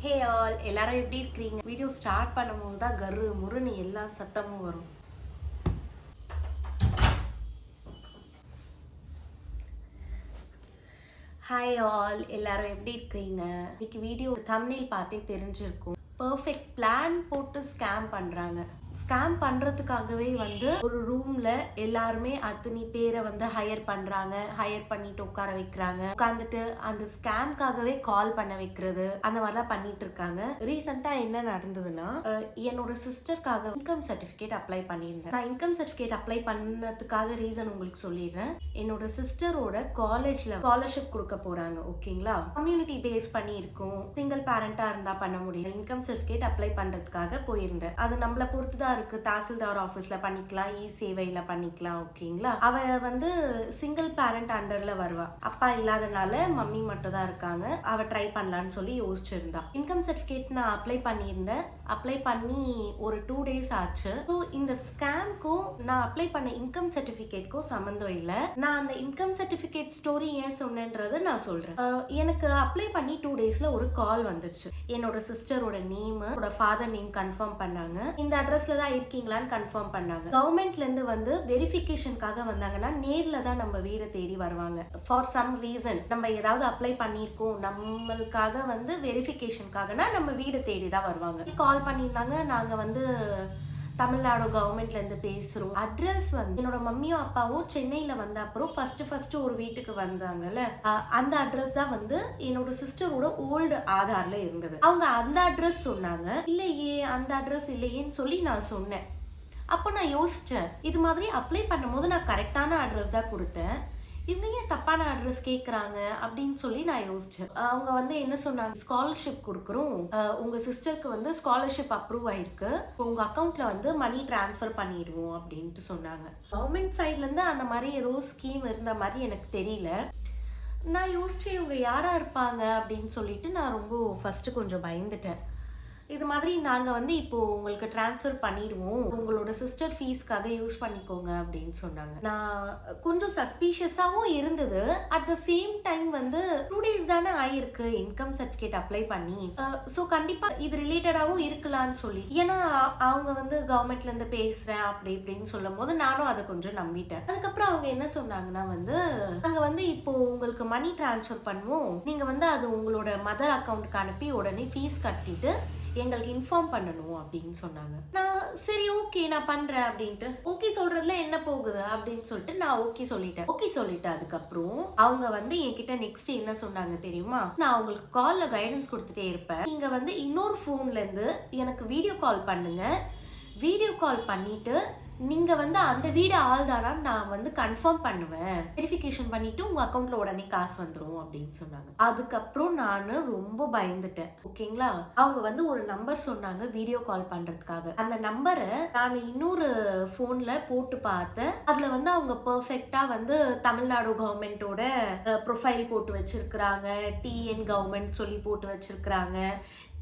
Hey all எல்லாரும் எப்படி இருக்கிறீங்க? வீடியோ ஸ்டார்ட் பண்ணும்போது தான் கரு முருன்னு எல்லா சத்தமும் வரும். ஹாய் ஆல் எல்லாரும் எப்படி இருக்கிறீங்க? இன்னைக்கு வீடியோ தம்ப்நெயில் பார்த்தே தெரிஞ்சிருக்கும். பர்ஃபெக்ட் பிளான் போட்டு ஸ்கேம் பண்ணுறாங்க. ஸ்கேம் பண்ணுறதுக்காகவே ஒரு ரூமில் எல்லாருமே அத்தனை பேரை ஹையர் பண்ணுறாங்க. ஹையர் பண்ணிட்டு உட்கார வைக்கிறாங்க. உட்காந்துட்டு அந்த ஸ்கேம்காகவே கால் பண்ண வைக்கிறது, அந்த மாதிரிலாம் பண்ணிட்டு இருக்காங்க. ரீசெண்டாக என்ன நடந்ததுன்னா, என்னோட சிஸ்டருக்காக இன்கம் சர்டிஃபிகேட் அப்ளை பண்ணியிருந்தேன். நான் இன்கம் சர்டிஃபிகேட் அப்ளை பண்ணதுக்காக ரீசன் உங்களுக்கு சொல்லிடுறேன். என்னோட சிஸ்டரோட காலேஜில் ஸ்காலர்ஷிப் கொடுக்க போகிறாங்க. ஓகேங்களா? கம்யூனிட்டி பேஸ் பண்ணி இருக்கும். சிங்கிள் பேரண்டாக இருந்தால் பண்ண முடியும். இன்கம் சர்டிஃபிகேட் அப்ளை பண்ணுறதுக்காக போயிருந்தேன். அது நம்மளை பொறுத்து தான் இருக்கு. தாசில்தார் ஆஃபீஸ்ல பண்ணிக்கலாம், இ சேவையில பண்ணிக்கலாம். ஓகேங்களா? அவ சிங்கிள் பேரண்ட் அண்டர்ல வருவா. அப்பா இல்லாதனால மம்மி மட்டும் தான் இருக்காங்க. அவ ட்ரை பண்ணலான்னு சொல்லி யோசிச்சிருந்தா. இன்கம் சர்டிஃபிகேட் நான் அப்ளை பண்ணியிருந்தேன். அப்ளை பண்ணி ஒரு 2 days ஆச்சு. ஸோ இந்த ஸ்கேம்க்கும் நான் அப்ளை பண்ண இன்கம் சர்டிஃபிகேட்க்கும் சம்மந்தம் இல்லை. நான் அந்த இன்கம் சர்டிஃபிகேட் ஸ்டோரி ஏன் சொன்னேன்றதை நான் சொல்றேன். எனக்கு அப்ளை பண்ணி 2 daysல ஒரு கால் வந்துருச்சு. என்னோட சிஸ்டரோட நேம், ஃபாதர் நேம் கன்ஃபார்ம் பண்ணாங்க. இந்த அட்ரஸ்ல தான் இருக்கீங்களான்னு கன்ஃபார்ம் பண்ணாங்க. கவர்மெண்ட்ல இருந்து வெரிஃபிகேஷனுக்காக வந்தாங்கன்னா நேர்ல தான் நம்ம வீடு தேடி வருவாங்க. ஃபார் சம் ரீசன் நம்ம ஏதாவது அப்ளை பண்ணியிருக்கோம், நம்மளுக்காக வெரிஃபிகேஷனுக்காகனா நம்ம வீடு தேடி தான் வருவாங்க. கால் பண்ணியிருந்தாங்க. நாங்க தமிழ்நாடு கவர்மெண்ட்ல இருந்து பேசுறோம். அட்ரஸ் என்னோட மம்மியும் அப்பாவும் சென்னையில வந்த அப்புறம் ஃபர்ஸ்ட் ஒரு வீட்டுக்கு வந்தாங்கல்ல, அந்த அட்ரஸ் தான் என்னோட சிஸ்டரோட ஓல்டு ஆதார்ல இருந்தது. அவங்க அந்த அட்ரஸ் சொன்னாங்க. இல்லையே, அந்த அட்ரஸ் இல்லையேன்னு சொல்லி நான் சொன்னேன். அப்போ நான் யோசிச்சேன், இது மாதிரி அப்ளை பண்ணும்போது நான் கரெக்டான அட்ரஸ் தான் கொடுத்தேன், இவங்க ஏன் தப்பான அட்ரஸ் கேட்குறாங்க அப்படின்னு சொல்லி நான் யோசிச்சேன். அவங்க என்ன சொன்னாங்க, ஸ்காலர்ஷிப் கொடுக்குறோம், உங்க சிஸ்டருக்கு ஸ்காலர்ஷிப் அப்ரூவ் ஆயிருக்கு, உங்க அக்கௌண்ட்ல மணி டிரான்ஸ்ஃபர் பண்ணிடுவோம் அப்படின்ட்டு சொன்னாங்க. கவர்மெண்ட் சைட்ல இருந்து அந்த மாதிரி ஏதோ ஸ்கீம் இருந்த மாதிரி எனக்கு தெரியல. நான் யோசிச்சேன் இவங்க யாரா இருப்பாங்க அப்படின்னு சொல்லிட்டு நான் ரொம்ப ஃபர்ஸ்ட் கொஞ்சம் பயந்துட்டேன். இது மாதிரி நாங்கள் இப்போ உங்களுக்கு டிரான்ஸ்ஃபர் பண்ணிடுவோம், உங்களோட சிஸ்டர் ஃபீஸ்க்காக யூஸ் பண்ணிக்கோங்க அப்படின்னு சொன்னாங்க. நான் கொஞ்சம் சஸ்பீஷியஸாகவும் இருந்தது. At the same time 2 days தானே ஆயிருக்கு இன்கம் சர்டிஃபிகேட் அப்ளை பண்ணி. ஸோ கண்டிப்பாக இது ரிலேட்டடாகவும் இருக்கலான்னு சொல்லி, ஏன்னா அவங்க கவர்மெண்ட்லேருந்து பேசுகிறேன் அப்படி இப்படின்னு சொல்லும் போது நானும் அதை கொஞ்சம் நம்பிட்டேன். அதுக்கப்புறம் அவங்க என்ன சொன்னாங்கன்னா, நாங்கள் இப்போ உங்களுக்கு மணி டிரான்ஸ்ஃபர் பண்ணுவோம், நீங்கள் அது உங்களோட மதர் அக்கௌண்ட்டுக்கு அனுப்பி உடனே ஃபீஸ் கட்டிட்டு எங்களுக்கு இன்ஃபார்ம் பண்ணணும் அப்படின்னு சொன்னாங்க. நான் சரி ஓகே நான் பண்றேன் அப்படின்ட்டு, ஓகே சொல்றதுல என்ன போகுது அப்படின்னு சொல்லிட்டு நான் ஓகே சொல்லிட்டேன். அதுக்கப்புறம் அவங்க என்கிட்ட நெக்ஸ்ட் என்ன சொன்னாங்க தெரியுமா, நான் உங்களுக்கு கால்ல கைடன்ஸ் கொடுத்துட்டே இருப்பேன், நீங்க இன்னொரு போன்ல இருந்து எனக்கு வீடியோ கால் பண்ணுங்க, வீடியோ கால் பண்ணிட்டு நீங்க அந்த வீடு ஆள் தானா நான் கன்ஃபார்ம் பண்ணுவேன், வெரிஃபிகேஷன் பண்ணிட்டு உங்க அக்கௌண்ட்ல உடனே காசு வந்துடும் அப்படின்னு சொன்னாங்க. அதுக்கப்புறம் நான் ரொம்ப பயந்துட்டேன். ஓகேங்களா? அவங்க ஒரு நம்பர் சொன்னாங்க வீடியோ கால் பண்றதுக்காக. அந்த நம்பரை நான் இன்னொரு போன்ல போட்டு பார்த்தேன். அதுல அவங்க பெர்ஃபெக்டா தமிழ்நாடு கவர்மெண்டோட ப்ரொஃபைல் போட்டு வச்சிருக்கிறாங்க, டிஎன் கவர்மெண்ட் சொல்லி போட்டு வச்சிருக்கிறாங்க,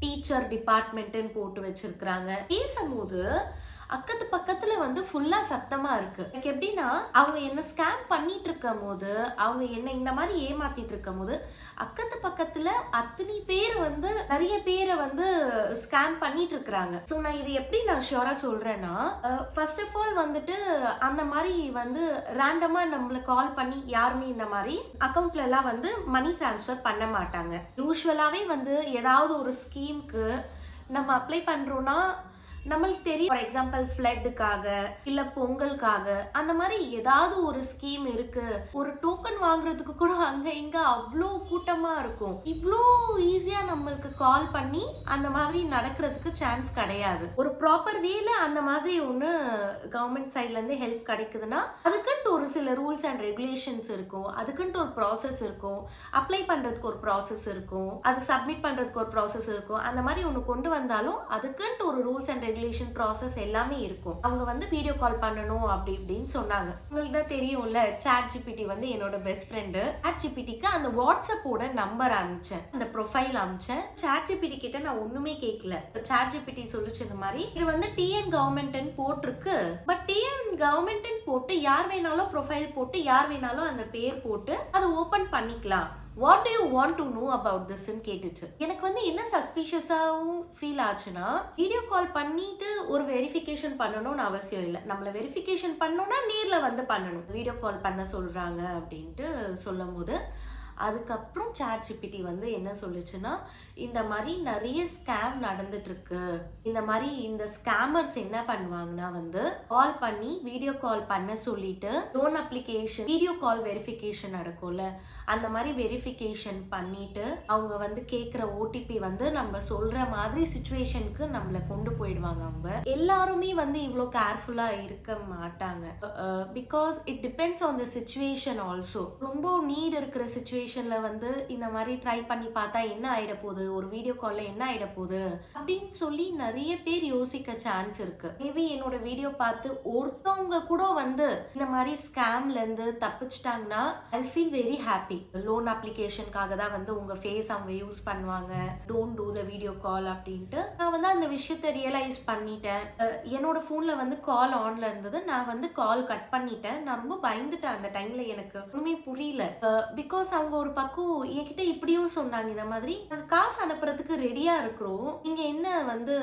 டீச்சர் டிபார்ட்மெண்ட்னு போட்டு வச்சிருக்கிறாங்க. பேசும்போது அக்கத்து பக்கத்துல ஃபுல்லா சத்தமா இருக்கு. எனக்கு எப்படின்னா, அவங்க என்ன ஸ்கேம் பண்ணிட்டு இருக்கும் போது, அவங்க என்ன இந்த மாதிரி ஏமாத்திட்டு இருக்கும் போது அக்கத்து பக்கத்துல அத்தனை பேர் நிறைய பேரை ஸ்கேம் பண்ணிட்டு இருக்கிறாங்க. ஸோ நான் இது எப்படி நான் ஷியோரா சொல்றேன்னா, ஃபர்ஸ்ட் ஆஃப் ஆல் அந்த மாதிரி ரேண்டமா நம்மள கால் பண்ணி யாருமே இந்த மாதிரி அக்கௌண்ட்ல எல்லாம் மணி டிரான்ஸ்ஃபர் பண்ண மாட்டாங்க. யூஸ்வலாவே ஏதாவது ஒரு ஸ்கீம்க்கு நம்ம அப்ளை பண்றோம்னா நம்மளுக்கு தெரியும். ஃபார் எக்ஸாம்பிள் ஃப்ளட்டுக்காக இல்ல பொங்கலுக்காக அந்த மாதிரி ஏதாவது ஒரு ஸ்கீம் இருக்கு, ஒரு டோக்கன் வாங்குறதுக்கு கூட அங்க இங்க அவ்வளோ கூட்டமா இருக்கும். இவ்வளோ ஈஸியா நம்மளுக்கு கால் பண்ணி அந்த மாதிரி நடக்கிறதுக்கு சான்ஸ் கிடையாது. ஒரு ப்ராப்பர் வேல அந்த மாதிரி ஒன்று கவர்மெண்ட் சைட்ல இருந்து ஹெல்ப் கிடைக்குதுன்னா அதுக்குன்ட்டு ஒரு சில ரூல்ஸ் அண்ட் ரெகுலேஷன்ஸ் இருக்கும், அதுக்குன்ட்டு ஒரு ப்ராசஸ் இருக்கும், அப்ளை பண்றதுக்கு ஒரு ப்ராசஸ் இருக்கும், அது சப்மிட் பண்றதுக்கு ஒரு ப்ராசஸ் இருக்கும். அந்த மாதிரி ஒன்று கொண்டு வந்தாலும் அதுக்குன்ட்டு ஒரு ரூல்ஸ் அண்ட் ரெகுலேஷன் ப்ராசஸ் எல்லாமே இருக்கும். அவங்க வீடியோ கால் பண்ணணும் அப்படி இப்படின்னு சொன்னாங்க. உங்களுக்கு தான் தெரியும்ல, சாட் ஜிபிடி என்னோட பெஸ்ட் ஃப்ரெண்டு. சாட் ஜிபிடிக்கு அந்த வாட்ஸ்அப்போட நம்பர் அனுப்பிச்சேன், அந்த ப்ரொஃபைல் அனுப்பிச்சேன். சாட் ஜிபிடி கிட்ட நான் ஒண்ணுமே கேட்கல. சாட் ஜிபிடி சொல்லிச்சு இந்த மாதிரி, இது டிஎன் கவர்மெண்ட் போட்டிருக்கு, பட் டிஎன் கவர்மெண்ட் போட்டு யார் வேணாலும் ப்ரொஃபைல் போட்டு யார் வேணாலும் அந்த பேர் போட்டு அதை ஓபன் பண்ணிக்கலாம், what do you want to know about திஸ்ன்னு கேட்டுச்சு. எனக்கு வந்து என்ன சஸ்பீஷியஸாகவும் ஃபீல் ஆச்சுன்னா, வீடியோ கால் பண்ணிட்டு ஒரு வெரிஃபிகேஷன் பண்ணணும்னு அவசியம் இல்லை. நம்மளை வெரிஃபிகேஷன் பண்ணோன்னா நேரில் வந்து பண்ணணும். வீடியோ கால் பண்ண சொல்கிறாங்க அப்படின்ட்டு சொல்லும் போது அதுக்கப்புறம் ChatGPT வந்து என்ன சொல்லுச்சுன்னா, இந்த மாதிரி நிறைய ஸ்கேம் நடந்துட்டுருக்கு. இந்த மாதிரி இந்த ஸ்கேமர்ஸ் என்ன பண்ணுவாங்கன்னா வந்து கால் பண்ணி வீடியோ கால் பண்ண சொல்லிட்டு loan application video call verification நடக்கும்ல, அந்த மாதிரி வெரிஃபிகேஷன் பண்ணிட்டு அவங்க வந்து கேட்குற ஓடிபி வந்து நம்ம சொல்கிற மாதிரி சுச்சுவேஷனுக்கு நம்மளை கொண்டு போயிடுவாங்க. அவங்க எல்லாருமே வந்து இவ்வளோ கேர்ஃபுல்லாக இருக்க மாட்டாங்க. Because it depends on the situation also. ரொம்ப நீட் இருக்கிற சுச்சுவேஷனில் வந்து இந்த மாதிரி ட்ரை பண்ணி பார்த்தா என்ன ஆகிட போகுது, ஒரு வீடியோ காலில் என்ன ஆகிட போகுது அப்படின்னு சொல்லி நிறைய பேர் யோசிக்க சான்ஸ் இருக்குது. மேபி என்னோட வீடியோ பார்த்து ஒருத்தவங்க கூட வந்து இந்த மாதிரி ஸ்கேம்லேருந்து தப்பிச்சிட்டாங்கன்னா I feel very happy. Loan அப்ளிகேஷனுக்காக தான் வந்து உங்கள் ஃபேஸ் அவங்க யூஸ் பண்ணுவாங்க, don't do the video call அப்படின்ட்டு நான் வந்து அந்த விஷயத்தை ரியலைஸ் பண்ணிட்டேன். என்னோட ஃபோனில் வந்து கால் ஆன்ல இருந்தது, நான் வந்து கால் கட் பண்ணிட்டேன். நான் ரொம்ப பயந்துட்டேன் அந்த டைமில், எனக்கு ஒன்றுமே புரியல. பிகாஸ் அவங்க ஒரு பக்கம் என்கிட்ட இப்படியும் சொன்னாங்க, இந்த மாதிரி நாங்கள் காசு அனுப்புறதுக்கு ரெடியாக இருக்கிறோம், நீங்கள் என்ன வந்து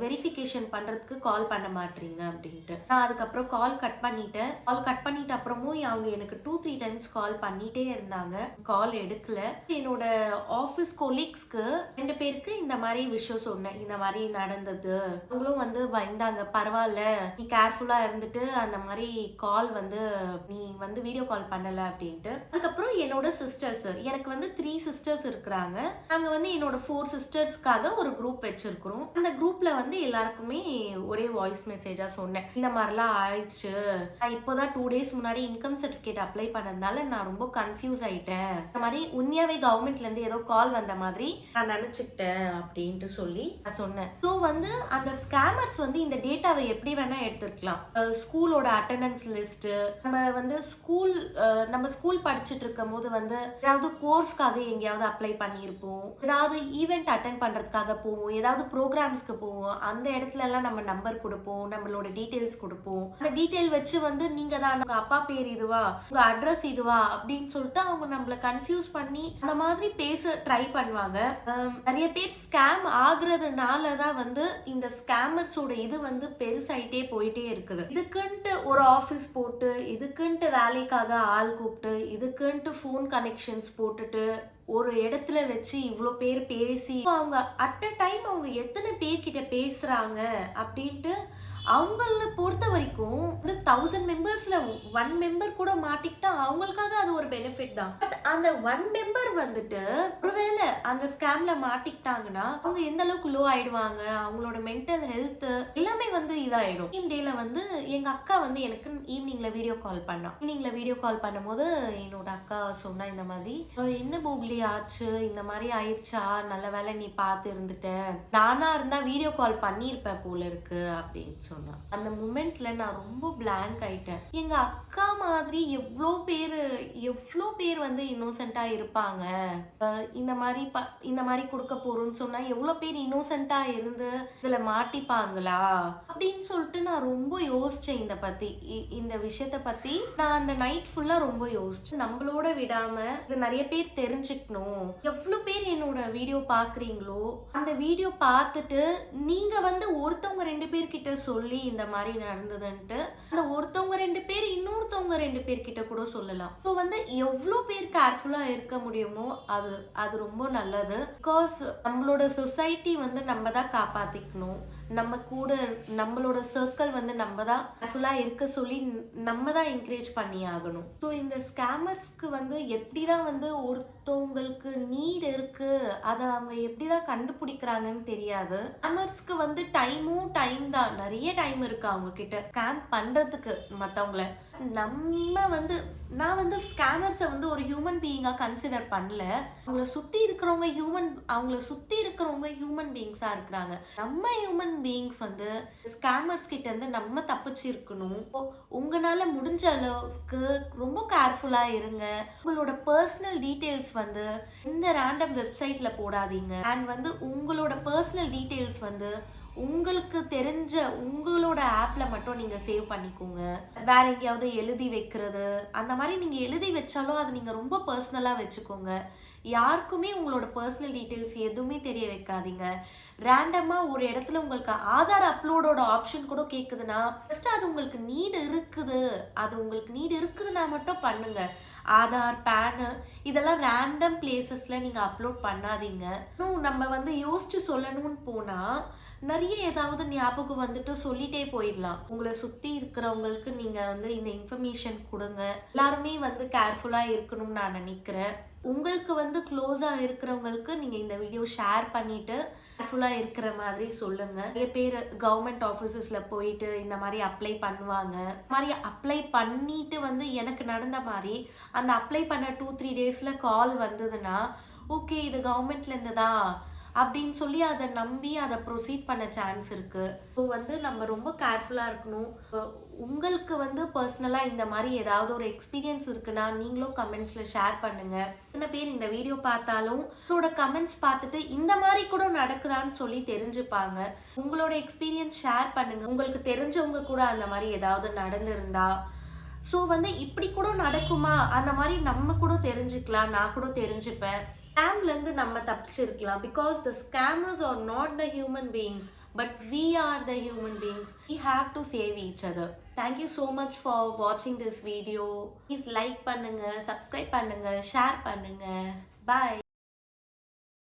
வெரிஃபிகேஷன் பண்ணுறதுக்கு கால் பண்ண மாட்டீங்க அப்படின்ட்டு. நான் அதுக்கப்புறம் கால் கட் பண்ணிட்டேன். கால் கட் பண்ணிட்ட அப்புறமும் அவங்க எனக்கு 2-3 டைம்ஸ் கால் பண்ணிட்டே இருந்தாங்க, கால் எடுக்கல. என்னோட ஆஃபீஸ் கொலீக்ஸ்க்கு 2 பேருக்கு இந்த மாதிரி விஷயம் சொன்னேன், இந்த மாதிரி நடந்தது. அவங்களும் வந்து பயந்தாங்க, பரவாயில்ல நீ கேர்ஃபுல்லா இருந்துட்டு அந்த மாதிரி கால் வந்து நீ வந்து வீடியோ கால் பண்ணல அப்படின்ட்டு. அதுக்கப்புறம் என்னோட சிஸ்டர்ஸ், எனக்கு வந்து 3 சிஸ்டர்ஸ் இருக்கிறாங்க. நாங்க வந்து என்னோட 4 சிஸ்டர்ஸ்க்காக ஒரு குரூப் வச்சிருக்கிறோம். அந்த குரூப்ல வந்து எல்லாருக்குமே ஒரே வாய்ஸ் மெசேஜா சொன்னேன், இந்த மாதிரிலாம் ஆயிடுச்சு, நான் இப்போதான் 2 டேஸ் முன்னாடி இன்கம் சர்டிஃபிகேட் அப்ளை பண்ணதுனால நான் ரொம்ப கன்ஃபியூஸ் ஆயிட்டேன், இந்த மாதிரி உண்மையாவே கவர்மெண்ட்ல இருந்து ஏதோ கால் வந்த மாதிரி நான் நினைச்சுக்கிட்டேன் அப்படின்ட்டு சொல்லி நான் சொன்னேன். ஸோ வந்து அந்த ஸ்கேமர்ஸ் வந்து இந்த டேட்டாவை எப்படி வேணா எடுத்துருக்கலாம். ஸ்கூலோட அட்டெண்டன்ஸ் லிஸ்ட், நம்ம ஸ்கூல் படிச்சுட்டு இருக்கும் போது வந்து ஏதாவது கோர்ஸ்க்காக எங்கேயாவது அப்ளை பண்ணியிருப்போம், ஏதாவது ஈவெண்ட் அட்டென்ட் பண்றதுக்காக போவோம், ஏதாவது ப்ரோக்ராம்ஸ்க்கு போவோம், அந்த இடத்துல எல்லாம் நம்ம நம்பர் கொடுப்போம், நம்மளோட டீடைல்ஸ் கொடுப்போம். அந்த டீடைல் வச்சு வந்து நீங்க தான் உங்க அப்பா பேர் இதுவா, உங்க அட்ரஸ் இதுவா அப்படின்னு சொல்லிட்டு அவங்க நம்மள கன்ஃபியூஸ் பண்ணி அந்த மாதிரி பேச ட்ரை பண்ணுவாங்க. நிறைய பேர் ஸ்கேம் ஆகுறதுனால தான் வந்து இந்த ஸ்கேமர்ஸோட இது வந்து பெருசாயிட்டே போயிட்டே இருக்குது. இதுக்குன்ட்டு ஒரு ஆஃபீஸ் போட்டு, இதுக்குன்ட்டு வேலைக்காக ஆள் கூப்பிட்டு, இதுக்குன்ட்டு ஃபோன் கனெக்ஷன்ஸ் போட்டுட்டு ஒரு இடத்துல வச்சு இவ்வளோ பேர் பேசி அவங்க அட் அ டைம் அவங்க எத்தனை பேர்கிட்ட பேசுறாங்க அப்படின்ட்டு அவங்கள பொறுத்த வரைக்கும் வந்து 1000 மெம்பர்ஸ்ல 1 மெம்பர் கூட மாட்டிக்கிட்டா அவங்களுக்காக அது ஒரு பெனிஃபிட் தான். பட் அந்த 1 மெம்பர் வந்துட்டு ஒருவேளை அந்த ஸ்கேம்ல மாட்டிக்கிட்டாங்கன்னா அவங்க எந்த அளவுக்கு லோ ஆயிடுவாங்க, அவங்களோட மென்டல் ஹெல்த் எல்லாமே வந்து இதாயிடும். ஈவினிங் டேல வந்து எங்க அக்கா வந்து எனக்கு ஈவினிங்ல வீடியோ கால் பண்ணா. ஈவினிங்ல வீடியோ கால் பண்ணும்போது என்னோட அக்கா சொன்னா, இந்த மாதிரி என்ன போக்லி ஆச்சு, இந்த மாதிரி ஆயிடுச்சா, நல்ல வேலை நீ பார்த்து இருந்துட்ட, நானா இருந்தா வீடியோ கால் பண்ணியிருப்பேன் போல இருக்கு அப்படின்னு சொன்னா. அந்த மூமெண்ட்ல நான் ரொம்ப பிளாங்க் ஆயிட்டேன். எங்க அக்கா மாதிரி எவ்வளோ பேர் வந்து இன்னோசென்ட்டா இருப்பாங்க, இந்த மாதிரி கொடுக்க போறோம்னு சொன்னா எவ்வளோ பேர் இன்னோசென்ட்டா இருந்து இதுல மாட்டிப்பாங்களா அப்படின்னு சொல்லிட்டு நான் ரொம்ப யோசிச்சேன். இந்த விஷயத்த பத்தி நான் அந்த நைட் ஃபுல்லா ரொம்ப யோசிச்சேன். நம்மளோட விடாம இது நிறைய பேர் தெரிஞ்சுக்கணும். எவ்வளோ பேர் என்னோட வீடியோ பாக்குறீங்களோ அந்த வீடியோ பார்த்துட்டு நீங்க வந்து ஒருத்தவங்க 2 பேர்கிட்ட சொல்லி இந்த மாதிரி நடந்ததுன்ட்டு அந்த ஒருத்தவங்க 2 பேர் இன்னொருத்தவங்க 2 பேர்கிட்ட கூட சொல்லலாம். ஸோ வந்து எவ்வளோ பேர் கேர்ஃபுல்லா இருக்க முடியுமோ அது ரொம்ப நல்லது. பிகாஸ் நம்மளோட சொசைட்டி வந்து நம்ம தான் காப்பாத்திக்கணும், நம்ம கூட நம்மளோட சர்க்கிள் வந்து நம்ம தான் கேர்ஃபுல்லாக இருக்க சொல்லி நம்ம தான் என்கரேஜ் பண்ணி ஆகணும். ஸோ இந்த ஸ்கேமர்ஸ்க்கு வந்து எப்படி தான் வந்து ஒருத்தவங்களுக்கு நீட் இருக்கு, அதை அவங்க எப்படி தான் கண்டுபிடிக்கிறாங்கன்னு தெரியாது. ஸ்கேமர்ஸ்க்கு வந்து டைம் தான், நிறைய டைம் இருக்கு அவங்க கிட்ட ஸ்கேம் பண்றதுக்கு மற்றவங்கள. நான் வந்து ஸ்கேமர்ஸை வந்து ஒரு ஹியூமன் பீயிங்கா கன்சிடர் பண்ணல. அவங்கள சுத்தி இருக்கிறவங்க ஹியூமன் பீயிங்ஸா இருக்கிறாங்க. நம்ம ஹியூமன் பீயிங்ஸ் வந்து ஸ்கேமர்ஸ் கிட்ட இருந்து நம்ம தப்பிச்சு இருக்கணும். உங்களால முடிஞ்ச அளவுக்கு ரொம்ப கேர்ஃபுல்லா இருங்க. உங்களோட பர்சனல் டீடைல்ஸ் வந்து இந்த ரேண்டம் வெப்சைட்ல போடாதீங்க. அண்ட் வந்து உங்களோட பர்சனல் டீடைல்ஸ் வந்து உங்களுக்கு தெரிஞ்ச உங்களோட ஆப்பில் மட்டும் நீங்கள் சேவ் பண்ணிக்கோங்க. வேற எங்கேயாவது எழுதி வைக்கிறது அந்த மாதிரி நீங்கள் எழுதி வச்சாலும் அது நீங்கள் ரொம்ப பர்சனலாக வச்சுக்கோங்க. யாருக்குமே உங்களோட பர்சனல் டீட்டெயில்ஸ் எதுவுமே தெரிய வைக்காதீங்க. ரேண்டமாக ஒரு இடத்துல உங்களுக்கு ஆதார் அப்லோடோட ஆப்ஷன் கூட கேட்குதுன்னா ஃபஸ்ட்டு அது உங்களுக்கு நீடு இருக்குதுன்னா மட்டும் பண்ணுங்க. ஆதார், பேனு இதெல்லாம் ரேண்டம் பிளேசஸில் நீங்கள் அப்லோட் பண்ணாதீங்க. இன்னும் நம்ம வந்து யோசிச்சு சொல்லணும்னு போனால் நிறைய ஏதாவது ஞாபகம் வந்துட்டு சொல்லிட்டே போயிடலாம். உங்களை சுற்றி இருக்கிறவங்களுக்கு நீங்கள் வந்து இந்த இன்ஃபர்மேஷன் கொடுங்க. எல்லாருமே வந்து கேர்ஃபுல்லாக இருக்கணும்னு நான் நினைக்கிறேன். உங்களுக்கு வந்து க்ளோஸாக இருக்கிறவங்களுக்கு நீங்கள் இந்த வீடியோ ஷேர் பண்ணிவிட்டு கேர்ஃபுல்லாக இருக்கிற மாதிரி சொல்லுங்கள். நிறைய பேர் கவர்மெண்ட் ஆஃபீஸஸில் போயிட்டு இந்த மாதிரி அப்ளை பண்ணுவாங்க. இந்த மாதிரி அப்ளை பண்ணிட்டு வந்து எனக்கு நடந்த மாதிரி அந்த அப்ளை பண்ண 2-3 டேஸில் கால் வந்ததுன்னா ஓகே இது கவர்மெண்ட்லேருந்து தான் அப்படின்னு சொல்லி அதை நம்பி அதை ப்ரொசீட் பண்ண சான்ஸ் இருக்குது. ஸோ வந்து நம்ம ரொம்ப கேர்ஃபுல்லாக இருக்கணும். உங்களுக்கு வந்து பர்சனலாக இந்த மாதிரி ஏதாவது ஒரு எக்ஸ்பீரியன்ஸ் இருக்குன்னா நீங்களும் கமெண்ட்ஸில் ஷேர் பண்ணுங்கள். எத்தனை பேர் இந்த வீடியோ பார்த்தாலும் உங்களோட கமெண்ட்ஸ் பார்த்துட்டு இந்த மாதிரி கூட நடக்குதான்னு சொல்லி தெரிஞ்சுப்பாங்க. உங்களோட எக்ஸ்பீரியன்ஸ் ஷேர் பண்ணுங்கள். உங்களுக்கு தெரிஞ்சவங்க கூட அந்த மாதிரி ஏதாவது நடந்திருந்தா ஸோ வந்து இப்படி கூட நடக்குமா அந்த மாதிரி நம்ம கூட தெரிஞ்சுக்கலாம். நான் கூட தெரிஞ்சுப்பேன். ஸ்கேம்லேருந்து நம்ம தப்பிச்சிருக்கலாம். Because the scammers are not the human beings but we are the human beings. We have to save each other. Thank you so much for watching this video. Please like பண்ணுங்க, subscribe பண்ணுங்க, share பண்ணுங்க. Bye.